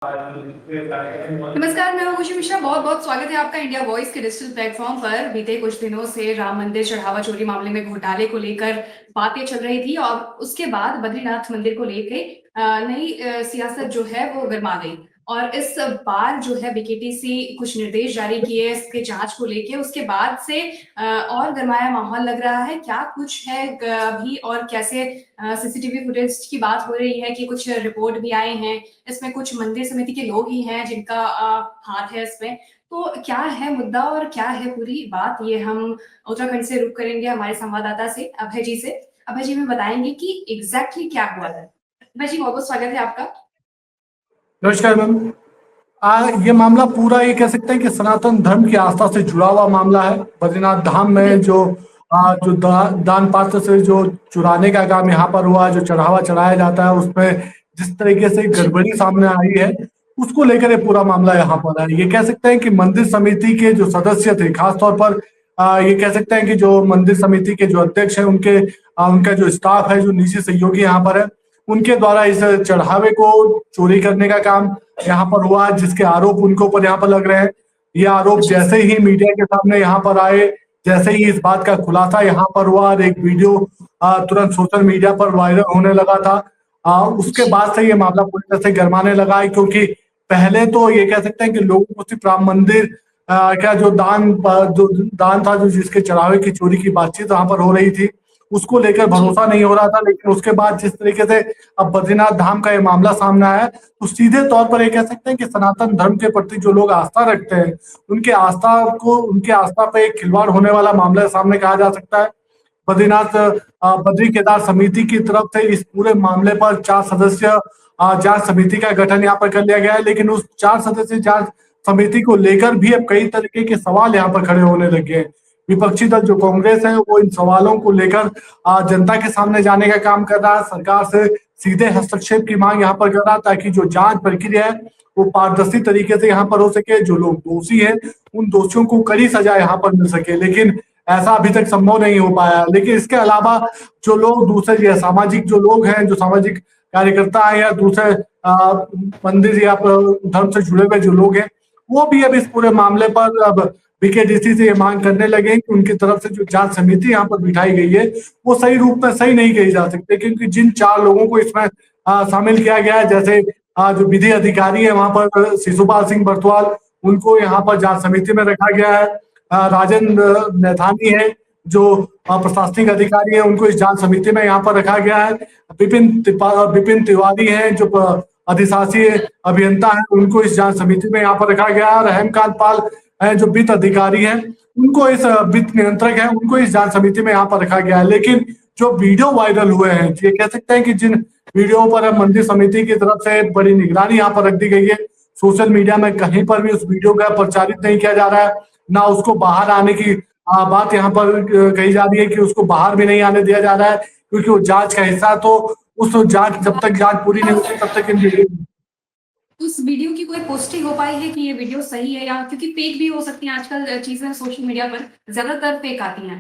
नमस्कार, मैं हूं खुशी मिश्रा। बहुत बहुत स्वागत है आपका इंडिया वॉइस के डिजिटल प्लेटफॉर्म पर। बीते कुछ दिनों से राम मंदिर चढ़ावा चोरी मामले में घोटाले को लेकर बातें चल रही थी और उसके बाद बद्रीनाथ मंदिर को लेकर नई सियासत जो है वो गर्मा गई। और इस बार जो है बीकेटीसी कुछ निर्देश जारी किए इसके जांच को लेके, उसके बाद से और गरमाया माहौल लग रहा है। क्या कुछ है अभी और कैसे सीसीटीवी फुटेज की बात हो रही है कि कुछ रिपोर्ट भी आए हैं, इसमें कुछ मंदिर समिति के लोग ही हैं जिनका हाथ है इसमें। तो क्या है मुद्दा और क्या है पूरी बात, ये हम उत्तराखंड से रुक करेंगे हमारे संवाददाता से अभय जी से। अभय जी हमें बताएंगे कि एग्जैक्टली क्या हुआ है। अभय जी, बहुत बहुत स्वागत है आपका। नमस्कार मैम। ये मामला पूरा ये कह सकते हैं कि सनातन धर्म की आस्था से जुड़ा हुआ मामला है। बद्रीनाथ धाम में जो दान पात्र से जो चुराने का काम यहाँ पर हुआ, जो चढ़ावा चढ़ाया जाता है, उसमें जिस तरीके से गड़बड़ी सामने आई है, उसको लेकर ये पूरा मामला यहाँ पर है। ये कह सकते हैं कि मंदिर समिति के जो सदस्य थे, खासतौर पर ये कह सकते हैं कि जो मंदिर समिति के जो अध्यक्ष हैं, उनका जो स्टाफ है, जो निजी सहयोगी यहाँ पर है, उनके द्वारा इस चढ़ावे को चोरी करने का काम यहाँ पर हुआ, जिसके आरोप उनके ऊपर यहाँ पर लग रहे हैं। ये आरोप जैसे ही मीडिया के सामने यहाँ पर आए, जैसे ही इस बात का खुलासा यहाँ पर हुआ और एक वीडियो तुरंत सोशल मीडिया पर वायरल होने लगा था, उसके बाद से ये मामला पूरी तरह से गरमाने लगा है। क्योंकि पहले तो ये कह सकते हैं कि लोगों को सिर्फ राम मंदिर का जो दान था, जो जिसके चढ़ावे की चोरी की बातचीत वहां पर हो रही थी, उसको लेकर भरोसा नहीं हो रहा था। लेकिन उसके बाद जिस तरीके से अब बद्रीनाथ धाम का ये मामला सामने आया, तो सीधे तौर पर ये कह सकते हैं कि सनातन धर्म के प्रति जो लोग आस्था रखते हैं, उनके आस्था पे एक खिलवाड़ होने वाला मामला सामने कहा जा सकता है। बद्री केदार समिति की तरफ से इस पूरे मामले पर 4 सदस्य जांच समिति का गठन यहाँ पर कर लिया गया है। लेकिन उस 4 सदस्य जांच समिति को लेकर भी अब कई तरीके के सवाल यहाँ पर खड़े होने लगे हैं। विपक्षी दल जो कांग्रेस है, वो इन सवालों को लेकर जनता के सामने जाने का काम कर रहा है, सरकार से सीधे हस्तक्षेप की मांग यहाँ पर कर रहा है, ताकि जो जांच प्रक्रिया है वो पारदर्शी तरीके से यहाँ पर हो सके, जो लोग दोषी हैं उन दोषियों को कड़ी सजा यहाँ पर मिल सके। लेकिन ऐसा अभी तक संभव नहीं हो पाया। लेकिन इसके अलावा जो लोग दूसरे सामाजिक जो लोग हैं, जो सामाजिक कार्यकर्ता है या दूसरे मंदिर या धर्म से जुड़े हुए जो लोग हैं, वो भी अब इस पूरे मामले पर अब बीकेटीसी से ये मांग करने लगे कि उनकी तरफ से जो जांच समिति यहाँ पर बिठाई गई है, वो सही रूप में सही नहीं कही जा सकती। क्योंकि जिन 4 लोगों को इसमें शामिल किया गया है, जैसे जो विधि अधिकारी है वहां पर शिशुपाल सिंह बरथवाल, उनको यहाँ पर जांच समिति में रखा गया है। राजेंद्र नैथानी है जो प्रशासनिक अधिकारी है, उनको इस जांच समिति में यहाँ पर रखा गया है। विपिन तिवारी है जो अधिशासी अभियंता है, उनको इस जांच समिति में यहाँ पर रखा गया है। और हेमकांत पाल है जो वित्त अधिकारी हैं, उनको इस वित्त नियंत्रक है, उनको इस जांच समिति में यहाँ पर रखा गया है। लेकिन जो वीडियो वायरल हुए हैं, ये कह सकते हैं कि जिन वीडियो पर मंदिर समिति की तरफ से बड़ी निगरानी यहाँ पर रख दी गई है, सोशल मीडिया में कहीं पर भी उस वीडियो का प्रचारित नहीं किया जा रहा है, ना उसको बाहर आने की बात यहाँ पर कही जा रही है कि उसको बाहर भी नहीं आने दिया जा रहा है, क्योंकि वो जांच का हिस्सा। तो उस जांच जब तक जांच पूरी नहीं होती तब तक उस वीडियो की कोई पोस्टिंग हो पाई है कि ये वीडियो सही है, या क्योंकि फेक भी हो सकती है, आजकल चीजें सोशल मीडिया पर ज्यादातर फेक आती हैं।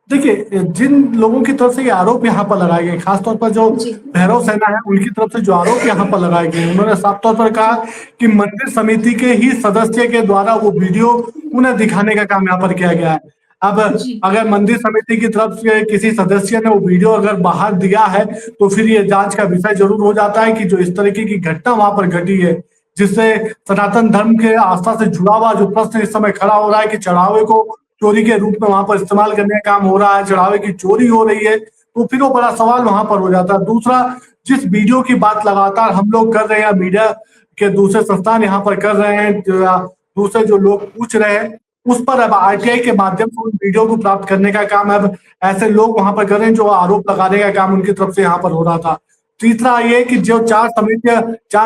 देखिए, जिन लोगों की तरफ से ये आरोप यहाँ पर लगाए गए, खासतौर पर जो भैरव सेना है, उनकी तरफ से जो आरोप यहाँ पर लगाए गए, उन्होंने साफ तौर पर कहा कि मंदिर समिति के ही सदस्य के द्वारा वो वीडियो उन्हें दिखाने का काम यहाँ पर किया गया है। अब अगर मंदिर समिति की तरफ से किसी सदस्य ने वो वीडियो अगर बाहर दिया है, तो फिर ये जांच का विषय जरूर हो जाता है कि जो इस तरीके की घटना वहां पर घटी है, जिससे सनातन धर्म के आस्था से जुड़ा हुआ जो प्रश्न इस समय खड़ा हो रहा है कि चढ़ावे को चोरी के रूप में वहां पर इस्तेमाल करने का काम हो रहा है, चढ़ावे की चोरी हो रही है, तो फिर वो बड़ा सवाल वहां पर हो जाता है। दूसरा, जिस वीडियो की बात लगातार हम लोग कर रहे हैं, मीडिया के दूसरे संस्थान यहाँ पर कर रहे हैं, दूसरे जो लोग पूछ रहे हैं, उस पर अब आरटीआई के माध्यम से उन वीडियो को प्राप्त करने का काम अब ऐसे लोग वहां पर कर रहे हैं जो आरोप लगाने का काम उनकी तरफ से यहाँ पर हो रहा था। तीसरा ये कि जो 4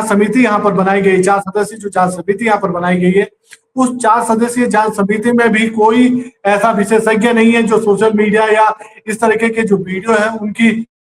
समिति यहाँ पर बनाई गई, 4 सदस्य जो जांच समिति यहाँ पर बनाई गई है, उस 4 सदस्यीय जांच समिति में भी कोई ऐसा विशेषज्ञ नहीं है जो सोशल मीडिया या इस तरीके के जो वीडियो है उनकी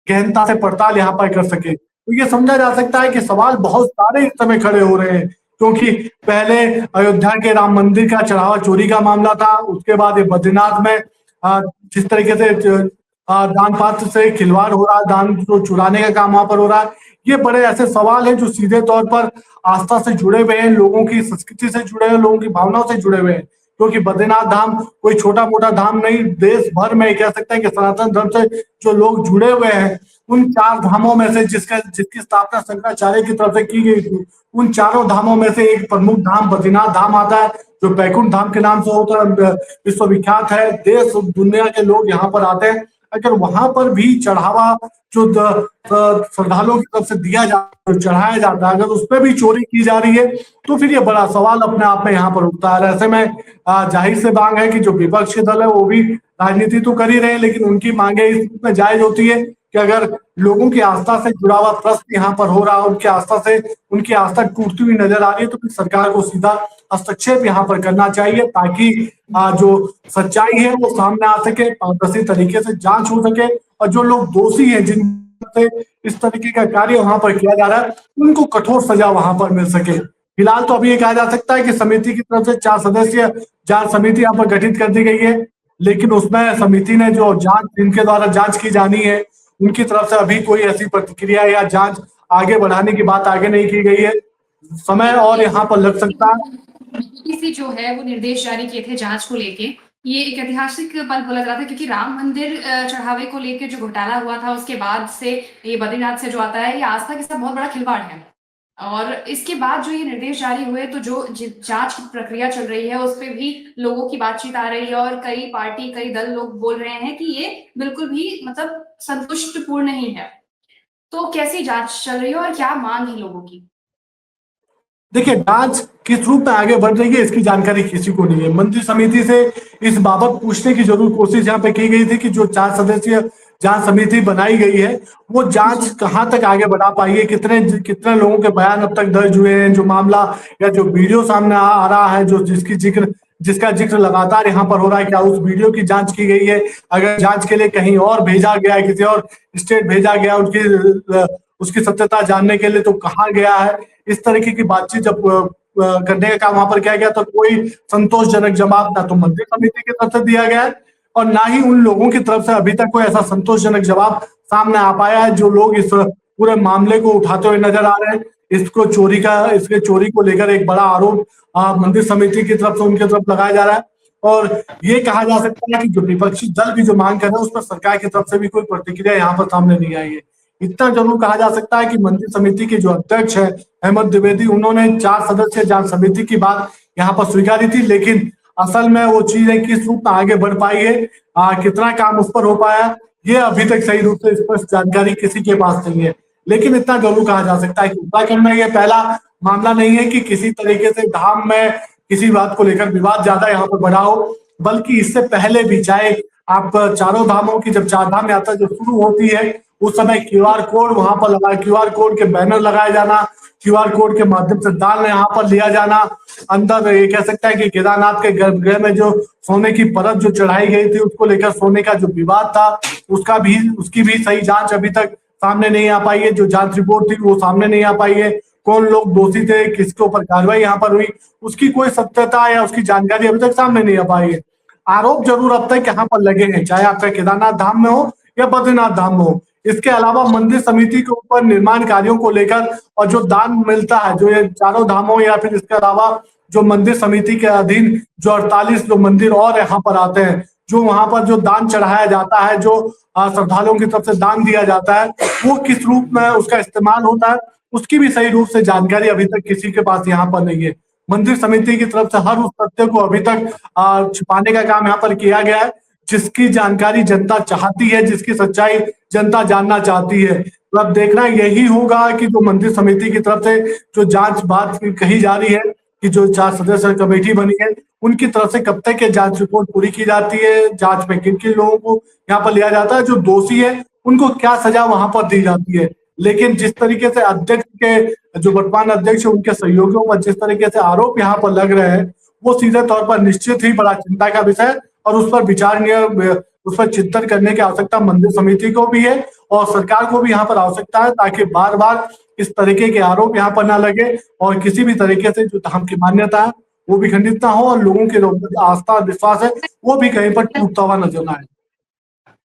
गहनता से पड़ताल यहाँ पर कर सके। तो ये समझा जा सकता है कि सवाल बहुत सारे इस समय खड़े हो रहे हैं, क्योंकि पहले अयोध्या के राम मंदिर का चढ़ावा चोरी का मामला था, उसके बाद ये बद्रीनाथ में जिस तरीके से दान पात्र से खिलवाड़ हो रहा है, दान को चुराने का काम वहां पर हो रहा है, ये बड़े ऐसे सवाल हैं जो सीधे तौर पर आस्था से जुड़े हुए हैं, लोगों की संस्कृति से जुड़े हुए हैं, लोगों की भावनाओं से जुड़े हुए हैं। क्योंकि बद्रीनाथ धाम कोई छोटा मोटा धाम नहीं, देश भर में कह सकते हैं कि सनातन धर्म से जो लोग जुड़े हुए हैं, उन 4 धामों में से जिसकी स्थापना शंकराचार्य की तरफ से की गई थी, उन चारों धामों में से एक प्रमुख धाम बद्रीनाथ धाम आता है, जो बैकुंठ धाम के नाम से होता है, विश्वविख्यात है। देश दुनिया के लोग यहाँ पर आते हैं। अगर वहां पर भी चढ़ावा जो श्रद्धालुओं की तरफ से दिया जाता है, चढ़ाया जाता है, अगर उसमें भी चोरी की जा रही है, तो फिर ये बड़ा सवाल अपने आप में यहाँ पर उठता है। ऐसे में जाहिर से मांग है कि जो विपक्ष के दल है वो भी राजनीति तो कर ही रहे हैं, लेकिन उनकी मांगे इस रूप में जायज होती है कि अगर लोगों की आस्था से जुड़ा हुआ प्रश्न यहाँ पर हो रहा है, उनकी आस्था टूटती हुई नजर आ रही है, तो फिर सरकार को सीधा हस्तक्षेप यहाँ पर करना चाहिए, ताकि जो सच्चाई है वो सामने आ सके, पारदर्शी तरीके से जांच हो सके, और जो लोग दोषी हैं जिन से इस तरीके का कार्य वहां पर किया जा रहा है, उनको कठोर सजा वहां पर मिल सके। फिलहाल तो अभी ये कहा जा सकता है कि समिति की तरफ से 4 सदस्यीय जांच समिति यहाँ पर गठित कर दी गई है, लेकिन उसमें समिति ने जो जांच जिनके द्वारा जांच की जानी है, उनकी तरफ से अभी कोई ऐसी प्रतिक्रिया या जांच आगे बढ़ाने की बात आगे नहीं की गई है। समय और यहाँ पर लग सकता है। बीबीसी जो है वो निर्देश जारी किए थे जांच को लेके। ये एक ऐतिहासिक पल बोला जा रहा था, क्योंकि राम मंदिर चढ़ावे को लेकर जो घोटाला हुआ था, उसके बाद से ये बद्रीनाथ से जो आता है, ये आस्था के साथ बहुत बड़ा खिलवाड़ है। और इसके बाद जो ये निर्देश जारी हुए, तो जो जांच की प्रक्रिया चल रही है उस पर भी लोगों की बातचीत आ रही है, और कई दल लोग बोल रहे हैं कि ये बिल्कुल भी मतलब संतुष्टपूर्ण नहीं है। तो कैसी जांच चल रही है और क्या मांग है लोगों की? देखिए, जांच किस रूप में आगे बढ़ रही है इसकी जानकारी किसी को नहीं है। मंत्री समिति से इस बाबत पूछने की जरूर कोशिश यहाँ पे की गई थी कि जो 4 सदस्यीय जांच समिति बनाई गई है, वो जांच कहाँ तक आगे बढ़ा पाई है, कितने कितने लोगों के बयान अब तक दर्ज हुए हैं, जो मामला या जो वीडियो सामने आ रहा है, जो जिसका जिक्र लगातार यहाँ पर हो रहा है, क्या उस वीडियो की जांच की गई है? अगर जांच के लिए कहीं और भेजा गया है, किसी और स्टेट भेजा गया, उसकी सत्यता जानने के लिए, तो कहाँ गया है? इस तरीके की बातचीत जब करने का काम वहां पर किया गया, तो कोई संतोषजनक जवाब ना तो मंत्री समिति की तरफ से दिया गया है, और ना ही उन लोगों की तरफ से अभी तक कोई ऐसा संतोषजनक जवाब सामने आ पाया है जो लोग इस पूरे मामले को उठाते हुए नजर आ रहे हैं। इसके चोरी को लेकर एक बड़ा आरोप मंदिर समिति की तरफ से उनकी तरफ लगाया जा रहा है, और ये कहा जा सकता है कि जो विपक्षी दल भी जो मांग कर रहे हैं, उस पर सरकार की तरफ से भी कोई प्रतिक्रिया यहाँ पर सामने नहीं आई है। इतना जरूर कहा जा सकता है कि मंदिर समिति के जो अध्यक्ष है अहमद द्विवेदी, उन्होंने 4 सदस्यीय जांच समिति की बात यहाँ पर स्वीकारी थी, लेकिन असल में वो चीजें किस रूप में आगे बढ़ पाई है, कितना काम उस पर हो पाया, ये अभी तक सही रूप से स्पष्ट जानकारी किसी के पास नहीं है। लेकिन इतना जरूर कहा जा सकता है कि उत्तराखंड में ये पहला मामला नहीं है कि किसी तरीके से धाम में किसी बात को लेकर विवाद ज्यादा यहाँ पर बढ़ा हो, बल्कि इससे पहले भी, चाहे आप चारों धामों की जब 4 धाम यात्रा जब शुरू होती है, उस समय क्यूआर कोड वहां पर लगा, क्यूआर कोड के बैनर लगाए जाना, क्यूआर कोड के माध्यम से दान यहाँ पर लिया जाना, अंदर ये कह सकता है कि केदारनाथ के गर्भगृह में जो सोने की परत जो चढ़ाई गई थी, उसको लेकर सोने का जो विवाद था, उसकी भी सही जांच अभी तक सामने नहीं आ पाई है। जो जांच रिपोर्ट थी वो सामने नहीं आ पाई है। कौन लोग दोषी थे, किसके ऊपर कार्रवाई यहाँ पर हुई, उसकी कोई सत्यता या उसकी जानकारी अभी तक सामने नहीं आ पाई है। आरोप जरूर अब तक यहाँ पर लगे हैं, चाहे आपका केदारनाथ धाम में हो या बद्रीनाथ धाम में हो। इसके अलावा मंदिर समिति के ऊपर निर्माण कार्यों को लेकर और जो दान मिलता है, जो ये चारों धामों, या फिर इसके अलावा जो मंदिर समिति के अधीन जो 48 जो मंदिर और यहाँ पर आते हैं, जो वहां पर जो दान चढ़ाया जाता है, जो श्रद्धालुओं की तरफ से दान दिया जाता है, वो किस रूप में उसका इस्तेमाल होता है, उसकी भी सही रूप से जानकारी अभी तक किसी के पास यहाँ पर नहीं है। मंदिर समिति की तरफ से हर उस तथ्य को अभी तक छिपाने का काम यहाँ पर किया गया है जिसकी जानकारी जनता चाहती है, जिसकी सच्चाई जनता जानना चाहती है। तो अब देखना यही होगा कि जो मंदिर समिति की तरफ से जो जांच बात कही जा रही है कि जो 4 सदस्य कमेटी बनी है, उनकी तरफ से कब तक ये जांच रिपोर्ट पूरी की जाती है, जांच में किन किन लोगों को यहाँ पर लिया जाता है, जो दोषी है उनको क्या सजा वहां पर दी जाती है। लेकिन जिस तरीके से अध्यक्ष के जो वर्तमान अध्यक्ष है, उनके सहयोगियों पर जिस तरीके से आरोप यहाँ पर लग रहे हैं, वो सीधे तौर पर निश्चित ही बड़ा चिंता का विषय, और उस पर उस पर चिंतन करने की आवश्यकता मंदिर समिति को भी है और सरकार को भी यहाँ पर आवश्यकता है, ताकि बार बार इस तरीके के आरोप यहाँ पर ना लगे और किसी भी तरीके से जो धाम की मान्यता है वो भी खंडित ना हो और लोगों के आस्था और विश्वास है वो भी कहीं पर टूटता हुआ नजर ना आए।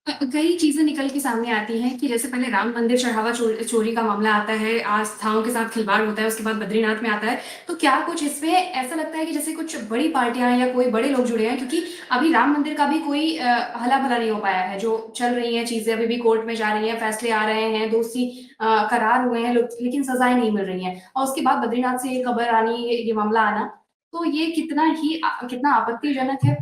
कई चीजें निकल के सामने आती हैं कि जैसे पहले राम मंदिर चढ़ावा चोरी का मामला आता है, आस्थाओं के साथ खिलवाड़ होता है, उसके बाद बद्रीनाथ में आता है। तो क्या कुछ इसमें ऐसा लगता है कि जैसे कुछ बड़ी पार्टियां या कोई बड़े लोग जुड़े हैं, क्योंकि अभी राम मंदिर का भी कोई हला भला नहीं हो पाया है। जो चल रही हैं चीजें अभी भी कोर्ट में जा रही हैं, फैसले आ रहे हैं, दोषी करार हुए हैं लोग, लेकिन सजाएं नहीं मिल रही हैं। और उसके बाद बद्रीनाथ से ये खबर आनी, ये मामला आना, तो ये कितना आपत्तिजनक है।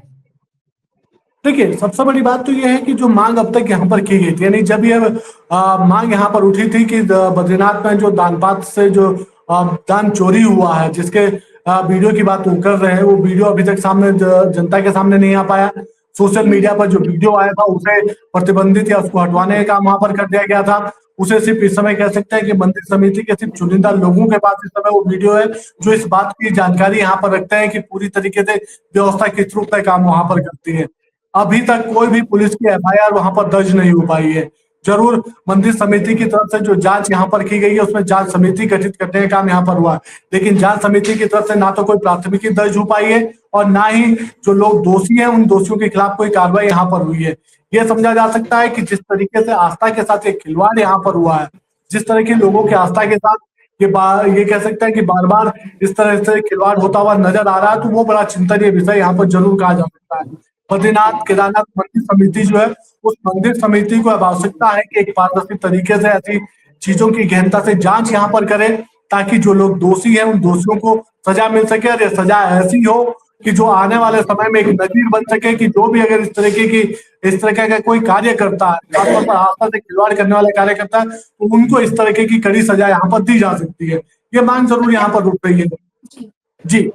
देखिए, सबसे बड़ी बात तो ये है कि जो मांग अब तक यहाँ पर की गई थी, यानी जब ये मांग यहाँ पर उठी थी कि बद्रीनाथ में जो दान पात्र से जो दान चोरी हुआ है, जिसके वीडियो की बात वो कर रहे हैं, वो वीडियो अभी तक सामने जनता के सामने नहीं आ पाया। सोशल मीडिया पर जो वीडियो आया था उसे प्रतिबंधित या उसको हटवाने का काम वहां पर कर दिया गया था। उसे सिर्फ इस समय कह सकते हैं कि मंदिर समिति के सिर्फ चुनिंदा लोगों के पास इस समय वो वीडियो है, जो इस बात की जानकारी यहाँ पर रखते हैं कि पूरी तरीके से व्यवस्था किस रूप में काम वहां पर करती है। अभी तक कोई भी पुलिस की एफआईआर वहां पर दर्ज नहीं हो पाई है। जरूर मंदिर समिति की तरफ से जो जांच यहाँ पर की गई है, उसमें जांच समिति गठित करने का काम यहाँ पर हुआ है, लेकिन जांच समिति की तरफ से ना तो कोई प्राथमिकी दर्ज हो पाई है और ना ही जो लोग दोषी हैं उन दोषियों के खिलाफ कोई कार्रवाई यहाँ पर हुई है। ये समझा जा सकता है कि जिस तरीके से आस्था के साथ एक खिलवाड़ यहाँ पर हुआ है, जिस तरह के लोगों की आस्था के साथ ये कह सकते हैं कि बार बार इस तरह से खिलवाड़ होता हुआ नजर आ रहा है, तो वो बड़ा चिंतनीय विषय यहाँ पर जरूर कहा जा सकता है। बद्रीनाथ केदारनाथ मंदिर समिति जो है, उस मंदिर समिति को अब आवश्यकता है कि एक पारदर्शी तरीके से ऐसी चीजों की गहनता से जांच यहाँ पर करे, ताकि जो लोग दोषी हैं उन दोषियों को सजा मिल सके और ये सजा ऐसी हो कि जो आने वाले समय में एक नजीर बन सके कि जो भी अगर इस तरह का कोई कार्य करता है, खासतौर पर आस्था से खिलवाड़ करने वाला कार्य करता है, तो उनको इस तरह की कड़ी सजा यहाँ पर दी जा सकती है। ये मांग जरूर यहाँ पर उठ रही है। जी। जी।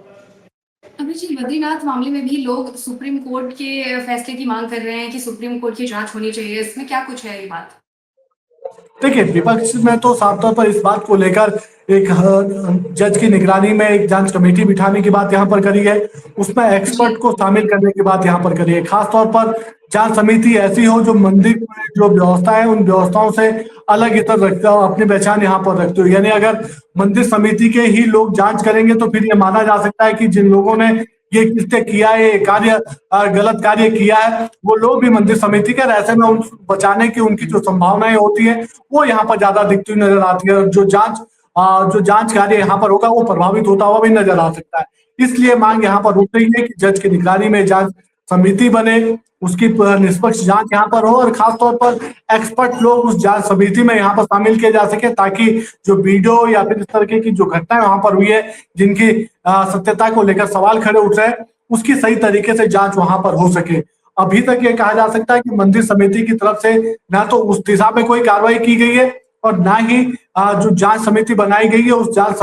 अभी जी, बद्रीनाथ मामले में भी लोग सुप्रीम कोर्ट के फैसले की मांग कर रहे हैं कि सुप्रीम कोर्ट की जांच होनी चाहिए। इसमें क्या कुछ है ये बात? देखिए, विपक्ष में तो साफ तौर पर इस बात को लेकर एक जज की निगरानी में एक जांच कमेटी बिठाने की बात यहाँ पर करी है, उसमें एक्सपर्ट को शामिल करने की बात यहाँ पर करी है। खासतौर पर जांच समिति ऐसी हो जो मंदिर में जो व्यवस्था है उन व्यवस्थाओं से अलग इतर रखता हो, अपनी पहचान यहाँ पर रखते हो। यानी अगर मंदिर समिति के ही लोग जांच करेंगे तो फिर ये माना जा सकता है कि जिन लोगों ने ये कृत्य किया है, ये कार्य गलत कार्य किया है, वो लोग भी मंदिर समिति के, ऐसे में उन बचाने की उनकी जो संभावनाएं होती है वो यहाँ पर ज्यादा दिखती हुई नजर आती है। जो जांच कार्य यहाँ पर होगा वो प्रभावित होता हुआ भी नजर आ सकता है। इसलिए मांग यहाँ पर उठ रही है कि जज की निगरानी में जांच समिति बने, उसकी निष्पक्ष जांच यहाँ पर हो और खासतौर पर एक्सपर्ट लोग उस जांच समिति में यहाँ पर शामिल किए जा सके, ताकि जो वीडियो या फिर इस तरह की जो घटनाएं वहां पर हुई है, जिनकी सत्यता को लेकर सवाल खड़े उठ रहे हैं, उसकी सही तरीके से जांच वहां पर हो सके। अभी तक ये कहा जा सकता है कि मंदिर समिति की तरफ से ना तो उस दिशा में कोई कार्रवाई की गई है और ना ही जो जांच समिति बनाई गई है उस जांच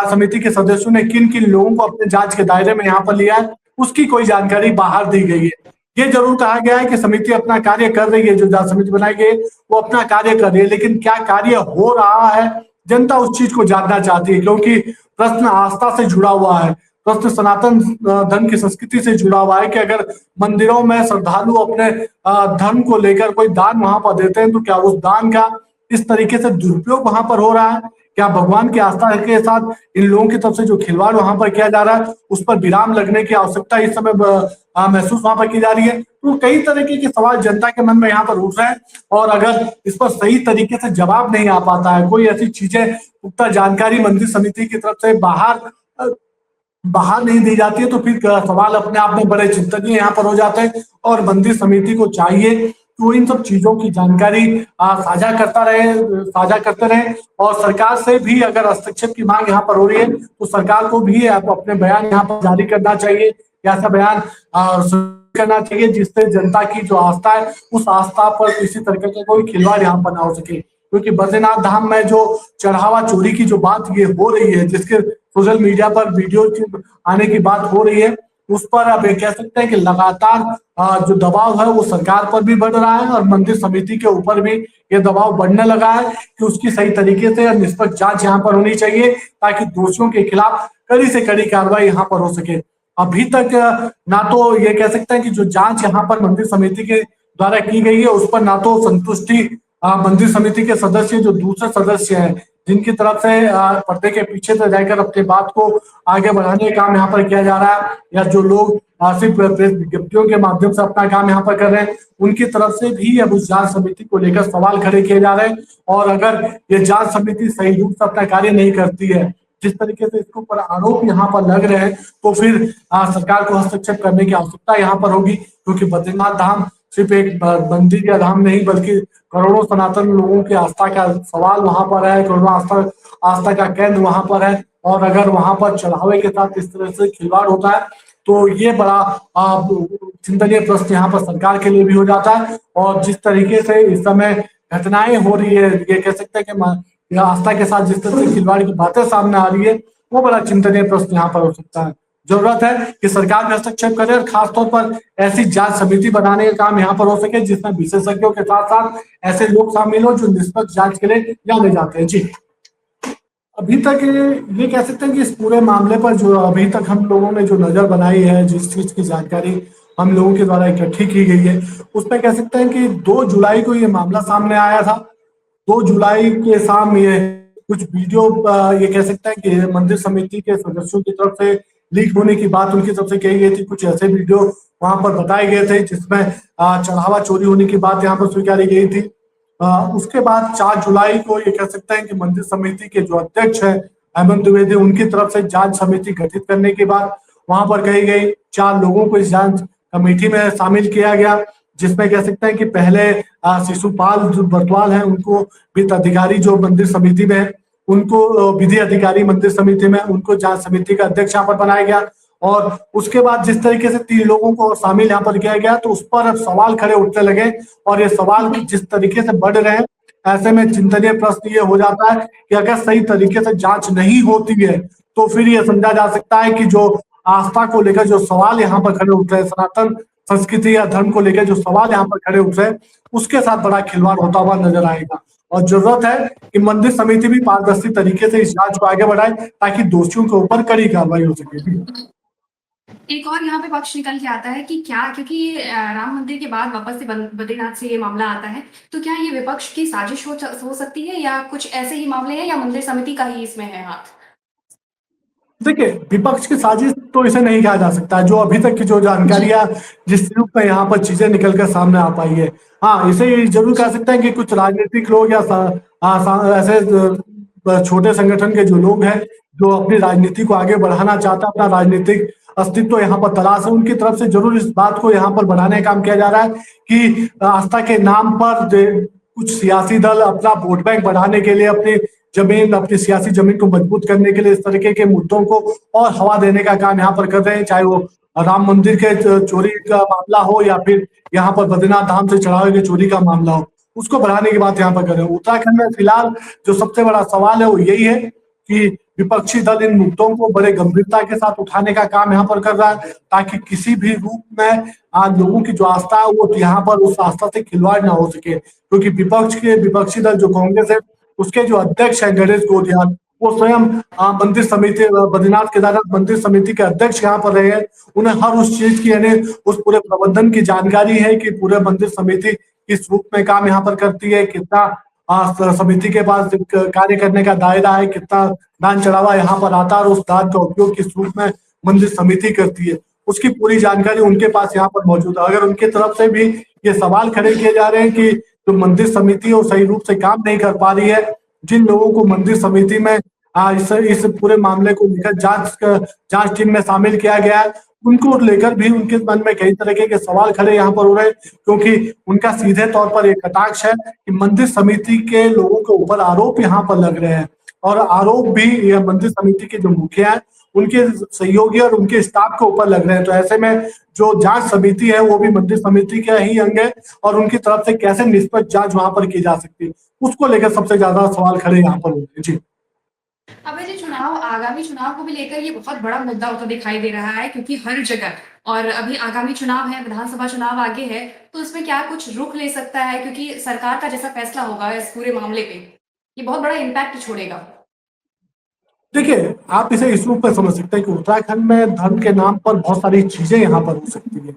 समिति के सदस्यों ने किन किन लोगों को अपने जांच के दायरे में यहाँ पर लिया है, उसकी कोई जानकारी बाहर दी गई है। ये जरूर कहा गया है कि समिति अपना कार्य कर रही है, जो जांच समिति बनाई गई है वो अपना कार्य कर रही है, लेकिन क्या कार्य हो रहा है जनता उस चीज को जानना चाहती है, क्योंकि प्रश्न आस्था से जुड़ा हुआ है, प्रश्न सनातन धर्म की संस्कृति से जुड़ा हुआ है कि अगर मंदिरों में श्रद्धालु अपने धर्म को लेकर कोई दान वहां पर देते हैं तो क्या उस दान का इस तरीके से दुरुपयोग वहां पर हो रहा है, क्या भगवान की आस्था के साथ इन लोगों की तरफ से जो खिलवाड़ वहां पर किया जा रहा है उस पर विराम लगने की आवश्यकता इस समय महसूस वहां पर की जा रही है। तो कई तरीके के सवाल जनता के मन में यहाँ पर उठ रहे हैं और अगर इस पर सही तरीके से जवाब नहीं आ पाता है, कोई ऐसी चीजें पुख्ता जानकारी मंदिर समिति की तरफ से बाहर नहीं दी जाती है, तो फिर सवाल अपने आप में बड़े चिंतनीय यहाँ पर हो जाते हैं और मंदिर समिति को चाहिए तो इन सब चीजों की जानकारी साझा करते रहे और सरकार से भी अगर हस्तक्षेप की मांग यहाँ पर हो रही है तो सरकार को भी अपने बयान यहाँ पर जारी करना चाहिए, ऐसा बयान करना चाहिए जिससे जनता की जो आस्था है उस आस्था पर किसी तरह का कोई खिलवाड़ यहाँ पर ना हो सके। क्योंकि बद्रीनाथ धाम में जो चढ़ावा चोरी की जो बात ये हो रही है, जिसके सोशल मीडिया पर वीडियो आने की बात हो रही है, उस पर अब ये कह सकते हैं कि लगातार जो दबाव है वो सरकार पर भी बढ़ रहा है और मंदिर समिति के ऊपर भी ये दबाव बढ़ने लगा है कि उसकी सही तरीके से निष्पक्ष जांच यहाँ पर होनी चाहिए, ताकि दोषियों के खिलाफ कड़ी से कड़ी कार्रवाई यहाँ पर हो सके। अभी तक ना तो ये कह सकते हैं कि जो जांच यहाँ पर मंदिर समिति के द्वारा की गई है उस पर ना तो संतुष्टि मंदिर समिति के सदस्य जो दूसरे सदस्य हैं जिनकी तरफ से पर्दे के पीछे से रहकर अपनी बात को आगे बढ़ाने का काम यहाँ पर किया जा रहा है, या जो लोग सिर्फ प्रेस विज्ञप्तियों के माध्यम से अपना काम यहाँ पर कर रहे हैं, उनकी तरफ से भी अब उस जांच समिति को लेकर सवाल खड़े किए जा रहे हैं। और अगर ये जांच समिति सही रूप से अपना कार्य नहीं करती है, जिस तरीके से इसके ऊपर आरोप यहाँ पर लग रहे हैं, तो फिर सरकार को हस्तक्षेप करने की आवश्यकता यहाँ पर होगी, क्योंकि बद्रीनाथ धाम सिर्फ एक मंदिर या धाम नहीं, बल्कि करोड़ों सनातन लोगों की आस्था का सवाल वहां पर है, करोड़ों आस्था का केंद्र वहां पर है। और अगर वहां पर चढ़ावे के साथ इस तरह से खिलवाड़ होता है, तो ये बड़ा चिंतनीय प्रश्न यहाँ पर सरकार के लिए भी हो जाता है। और जिस तरीके से इस समय घटनाएं हो रही है, ये कह सकते हैं कि आस्था के साथ जिस तरह से खिलवाड़ की बातें सामने आ रही है, वो बड़ा चिंतनीय प्रश्न यहाँ पर हो सकता है। जरूरत है कि सरकार भी हस्तक्षेप करे और खासतौर पर ऐसी जांच समिति बनाने का काम यहाँ पर हो सके, जिसमें विशेषज्ञों के साथ साथ ऐसे लोग शामिल हो जो निष्पक्ष जांच के लिए जाने जाते हैं। जी, अभी तक ये कह सकते हैं कि इस पूरे मामले पर जो अभी तक हम लोगों ने जो नजर बनाई है, जिस चीज की जानकारी हम लोगों के द्वारा इकट्ठी की गई है, उसमें कह सकते हैं कि 2 जुलाई को ये मामला सामने आया था। 2 जुलाई के शाम ये कुछ वीडियो ये कह सकते हैं कि मंदिर समिति के सदस्यों की तरफ से लीक होने की बात उनकी तरफ से कही गई थी। कुछ ऐसे वीडियो वहां पर बताए गए थे जिसमें चढ़ावा चोरी होने की बात यहाँ पर स्वीकारी गई थी। उसके बाद 4 जुलाई को ये कह सकते हैं कि मंदिर समिति के जो अध्यक्ष है हेमंत द्विवेदी, उनकी तरफ से जांच समिति गठित करने की बात वहां पर कही गई। 4 लोगों को इस जांच कमेटी में शामिल किया गया, जिसमें कह सकते हैं कि पहले शिशुपाल जो बरवाल है, उनको वित्त अधिकारी जो मंदिर समिति में है, उनको विधि अधिकारी मंदिर समिति में, उनको जांच समिति का अध्यक्ष यहाँ पर बनाया गया। और उसके बाद जिस तरीके से 3 लोगों को शामिल यहाँ पर किया गया, तो उस पर अब सवाल खड़े उठने लगे। और ये सवाल जिस तरीके से बढ़ रहे हैं, ऐसे में चिंतनीय प्रश्न ये हो जाता है कि अगर सही तरीके से जांच नहीं होती है, तो फिर ये समझा जा सकता है कि जो आस्था को लेकर जो सवाल यहाँ पर खड़े उठ रहे हैं, सनातन संस्कृति या धर्म को लेकर जो सवाल यहाँ पर खड़े उठ रहे हैं, उसके साथ बड़ा खिलवाड़ होता हुआ नजर आएगा। और जरूरत है कि मंदिर समिति भी पारदर्शी तरीके से इस जांच को आगे बढ़ाए, ताकि दोषियों के ऊपर कड़ी कार्रवाई हो सके। एक और यहाँ पे पक्ष निकल के आता है कि क्या, क्योंकि राम मंदिर के बाद वापस से बद्रीनाथ से ये मामला आता है, तो क्या ये विपक्ष की साजिश हो सकती है, या कुछ ऐसे ही मामले हैं, या मंदिर समिति का ही इसमें है हाथ? देखिए, विपक्ष की साजिश तो इसे नहीं कहा जा सकता। जो अभी तक की जो जानकारियां जिस रूप में यहाँ पर चीजें निकल कर सामने आ पाई है, हाँ, इसे जरूर कह सकते हैं कि कुछ राजनीतिक लोग या ऐसे छोटे संगठन के जो लोग हैं, जो अपनी राजनीति को आगे बढ़ाना चाहते हैं, अपना राजनीतिक अस्तित्व यहाँ पर तलाश है, उनकी तरफ से जरूर इस बात को यहाँ पर बढ़ाने का काम किया जा रहा है कि आस्था के नाम पर कुछ सियासी दल अपना वोट बैंक बढ़ाने के लिए, अपनी सियासी जमीन को मजबूत करने के लिए इस तरीके के मुद्दों को और हवा देने का काम यहाँ पर कर रहे हैं। चाहे वो राम मंदिर के चोरी का मामला हो, या फिर यहाँ पर बद्रीनाथ धाम से चढ़ावे के चोरी का मामला हो, उसको बढ़ाने की बात यहाँ पर कर रहे हैं। उत्तराखंड में फिलहाल जो सबसे बड़ा सवाल है वो यही है कि विपक्षी दल इन मुद्दों को बड़े गंभीरता के साथ उठाने का काम यहाँ पर कर रहा है, ताकि किसी भी रूप में लोगों की जो आस्था है वो यहाँ पर उस आस्था से खिलवाड़ ना हो सके। क्योंकि विपक्षी दल जो कांग्रेस है, उसके जो अध्यक्ष है गणेश गोदियाल, वो स्वयं मंदिर समिति, बद्रीनाथ केदारनाथ मंदिर समिति के अध्यक्ष यहाँ पर रहे हैं। उन्हें हर उस चीज की, यानी उस पूरे प्रबंधन की जानकारी है कि पूरे मंदिर समिति किस रूप में काम यहाँ पर करती है, कितना समिति के पास कार्य करने का दायरा है, कितना दान चढ़ावा यहाँ पर आता है, और उस दान का उपयोग किस रूप में मंदिर समिति करती है, उसकी पूरी जानकारी उनके पास यहाँ पर मौजूद है। अगर उनकी तरफ से भी ये सवाल खड़े किए जा रहे हैं कि जो मंदिर समिति वो सही रूप से काम नहीं कर पा रही है, जिन लोगों को मंदिर समिति में इस पूरे मामले को लेकर जांच टीम में शामिल किया गया है, उनको लेकर भी उनके मन में कई तरह के सवाल खड़े यहाँ पर हो रहे हैं। क्योंकि उनका सीधे तौर पर एक कटाक्ष है कि मंदिर समिति के लोगों के ऊपर आरोप यहाँ पर लग रहे हैं, और आरोप भी मंदिर समिति के जो मुखिया है, उनके सहयोगी और उनके स्टाफ के ऊपर लग रहे हैं। तो ऐसे में जो जांच समिति है वो भी मंदिर समिति का ही अंग है, और उनकी तरफ से कैसे निष्पक्ष जांच वहां पर की जा सकती है, उसको लेकर सबसे ज्यादा सवाल खड़े यहाँ पर होते हैं। जी, अब ये चुनाव, आगामी चुनाव को भी लेकर ये बहुत बड़ा मुद्दा होता दिखाई दे रहा है, क्योंकि हर जगह, और अभी आगामी चुनाव है, विधानसभा चुनाव आगे है, तो इसमें क्या कुछ रुख ले सकता है? क्योंकि सरकार का जैसा फैसला होगा इस पूरे मामले पे, ये बहुत बड़ा इम्पैक्ट छोड़ेगा। देखिए, आप इसे इस रूप में समझ सकते हैं कि उत्तराखंड में धर्म के नाम पर बहुत सारी चीजें यहाँ पर हो सकती है।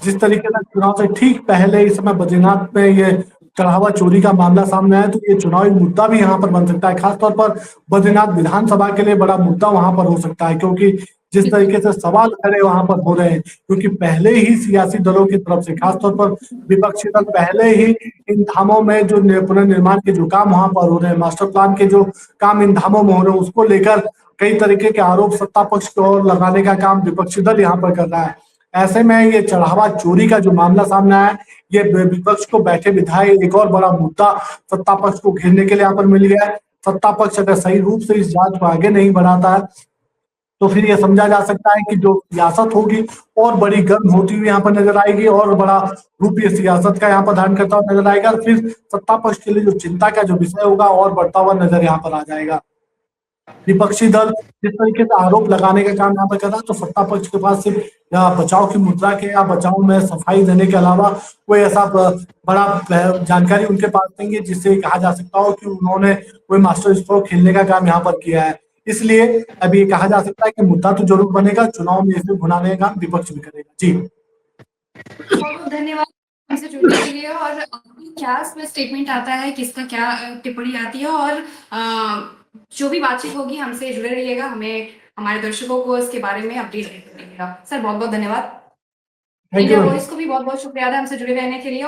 जिस तरीके से चुनाव से ठीक पहले इस समय बद्रीनाथ में ये चढ़ावा चोरी का मामला सामने आया तो ये चुनावी मुद्दा भी यहाँ पर बन सकता है। खासतौर पर बद्रीनाथ विधानसभा के लिए बड़ा मुद्दा वहां पर हो सकता है, क्योंकि जिस तरीके से सवाल खड़े वहां पर हो रहे हैं, क्योंकि पहले ही सियासी दलों की तरफ से, खासतौर पर विपक्षी दल पहले ही इन धामों में जो पुनर्निर्माण के जो काम वहां पर हो रहे हैं, मास्टर प्लान के जो काम इन धामों में हो रहे हैं, उसको लेकर कई तरीके के आरोप सत्ता पक्ष की ओर लगाने का काम विपक्षी दल यहाँ पर कर रहा है। ऐसे में ये चढ़ावा चोरी का जो मामला सामने आया है, ये विपक्ष को बैठे बिठाए एक और बड़ा मुद्दा सत्ता पक्ष को घेरने के लिए यहाँ पर मिल गया है। सत्ता पक्ष अगर सही रूप से इस जांच को आगे नहीं बढ़ाता है तो फिर ये समझा जा सकता है कि जो सियासत होगी और बड़ी गर्म होती हुई यहाँ पर नजर आएगी और बड़ा रूप ये सियासत का यहाँ पर धारण करता हुआ नजर आएगा, और फिर सत्ता पक्ष के लिए जो चिंता का जो विषय होगा और बढ़ता हुआ नजर यहाँ पर आ जाएगा। विपक्षी दल जिस तरीके से आरोप लगाने का काम यहाँ पर कर रहा है, तो सत्ता पक्ष के पास सिर्फ बचाव की मुद्रा के या बचाव में सफाई देने के अलावा कोई ऐसा बड़ा जानकारी उनके पास नहीं है जिससे कहा जा सकता हो कि उन्होंने कोई मास्टर स्ट्रोक खेलने का काम यहाँ पर किया है। इसलिए अभी कहा जा सकता है कि मुद्दा तो जरूर बनेगा, चुनाव में इसे भुनाने का काम विपक्ष भी करेगा। जी बहुत धन्यवाद हमसे जुड़ने के लिए। और क्या इसमें स्टेटमेंट आता है, किसका क्या टिप्पणी आती है, और जो भी बातचीत होगी हमसे जुड़े रहिएगा, हमें हमारे दर्शकों को इसके बारे में अपडेट देते रहिएगा। सर बहुत बहुत धन्यवाद। Thank India you. वॉइस को भी बहुत बहुत शुक्रिया हमसे जुड़े रहने के लिए।